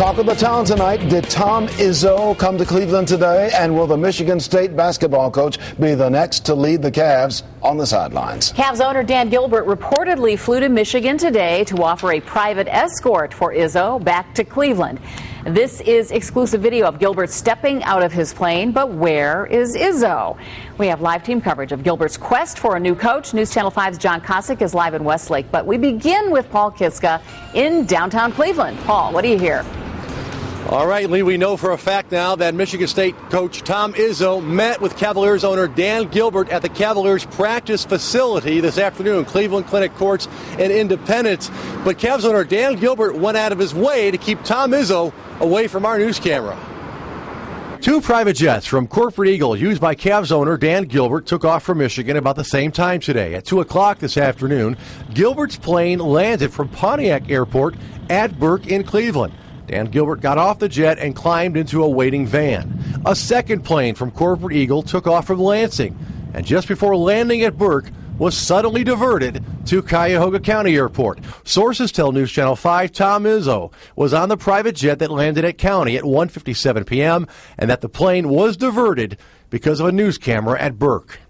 Talk of the town tonight. Did Tom Izzo come to Cleveland today? And will the Michigan State basketball coach be the next to lead the Cavs on the sidelines? Cavs owner Dan Gilbert reportedly flew to Michigan today to offer a private escort for Izzo back to Cleveland. This is exclusive video of Gilbert stepping out of his plane, but where is Izzo? We have live team coverage of Gilbert's quest for a new coach. News Channel 5's John Kosick is live in Westlake, but we begin with Paul Kiska in downtown Cleveland. Paul, what do you hear? All right, Lee, we know for a fact now that Michigan State coach Tom Izzo met with Cavaliers owner Dan Gilbert at the Cavaliers practice facility this afternoon, Cleveland Clinic Courts in Independence. But Cavs owner Dan Gilbert went out of his way to keep Tom Izzo away from our news camera. Two private jets from Corporate Eagle used by Cavs owner Dan Gilbert took off from Michigan about the same time today. At 2 o'clock this afternoon, Gilbert's plane landed from Pontiac Airport at Burke in Cleveland. Dan Gilbert got off the jet and climbed into a waiting van. A second plane from Corporate Eagle took off from Lansing, and just before landing at Burke, was suddenly diverted to Cuyahoga County Airport. Sources tell News Channel 5 Tom Izzo was on the private jet that landed at County at 1:57 p.m. and that the plane was diverted because of a news camera at Burke.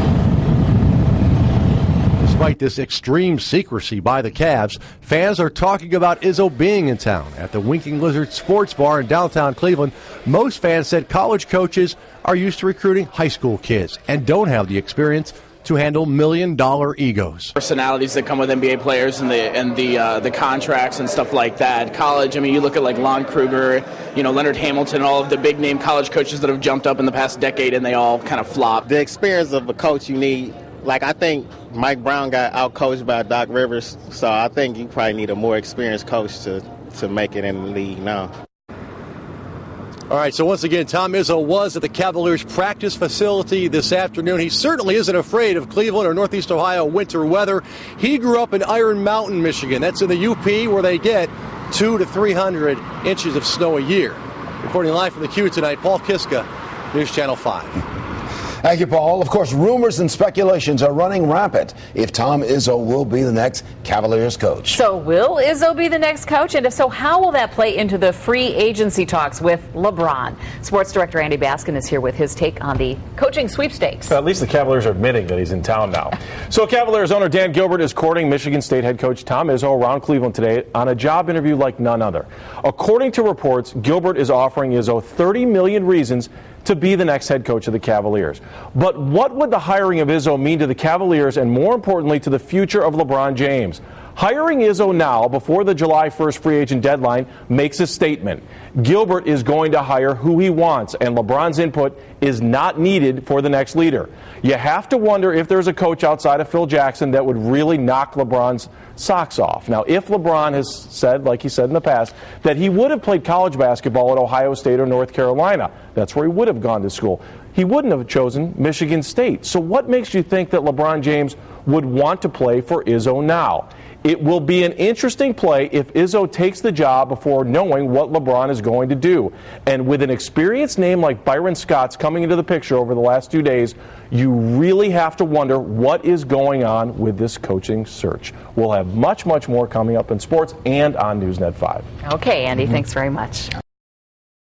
Despite this extreme secrecy by the Cavs, fans are talking about Izzo being in town. At the Winking Lizard Sports Bar in downtown Cleveland, most fans said college coaches are used to recruiting high school kids and don't have the experience to handle million-dollar egos. Personalities that come with NBA players and the contracts and stuff like that. College, I mean, you look at like Lon Kruger, Leonard Hamilton, all of the big-name college coaches that have jumped up in the past decade, and they all kind of flopped. The experience of a coach you need, like I think Mike Brown got out-coached by Doc Rivers, so I think you probably need a more experienced coach to make it in the league now. All right, so once again, Tom Izzo was at the Cavaliers practice facility this afternoon. He certainly isn't afraid of Cleveland or Northeast Ohio winter weather. He grew up in Iron Mountain, Michigan. That's in the UP, where they get 200 to 300 inches of snow a year. Reporting live from the Q tonight, Paul Kiska, News Channel 5. Thank you, Paul. Of course, rumors and speculations are running rampant if Tom Izzo will be the next Cavaliers coach. So will Izzo be the next coach? And if so, how will that play into the free agency talks with LeBron? Sports director Andy Baskin is here with his take on the coaching sweepstakes. At least the Cavaliers are admitting that he's in town now. So Cavaliers owner Dan Gilbert is courting Michigan State head coach Tom Izzo around Cleveland today on a job interview like none other. According to reports, Gilbert is offering Izzo 30 million reasons to be the next head coach of the Cavaliers. But what would the hiring of Izzo mean to the Cavaliers and, more importantly, to the future of LeBron James? Hiring Izzo now, before the July 1st free agent deadline, makes a statement. Gilbert is going to hire who he wants, and LeBron's input is not needed for the next leader. You have to wonder if there's a coach outside of Phil Jackson that would really knock LeBron's socks off. Now, if LeBron has said, like he said in the past, that he would have played college basketball at Ohio State or North Carolina, that's where he would have gone to school, he wouldn't have chosen Michigan State. So what makes you think that LeBron James would want to play for Izzo now? It will be an interesting play if Izzo takes the job before knowing what LeBron is going to do. And with an experienced name like Byron Scott's coming into the picture over the last 2 days, you really have to wonder what is going on with this coaching search. We'll have much, much more coming up in sports and on Newsnet 5. Okay, Andy, thanks very much.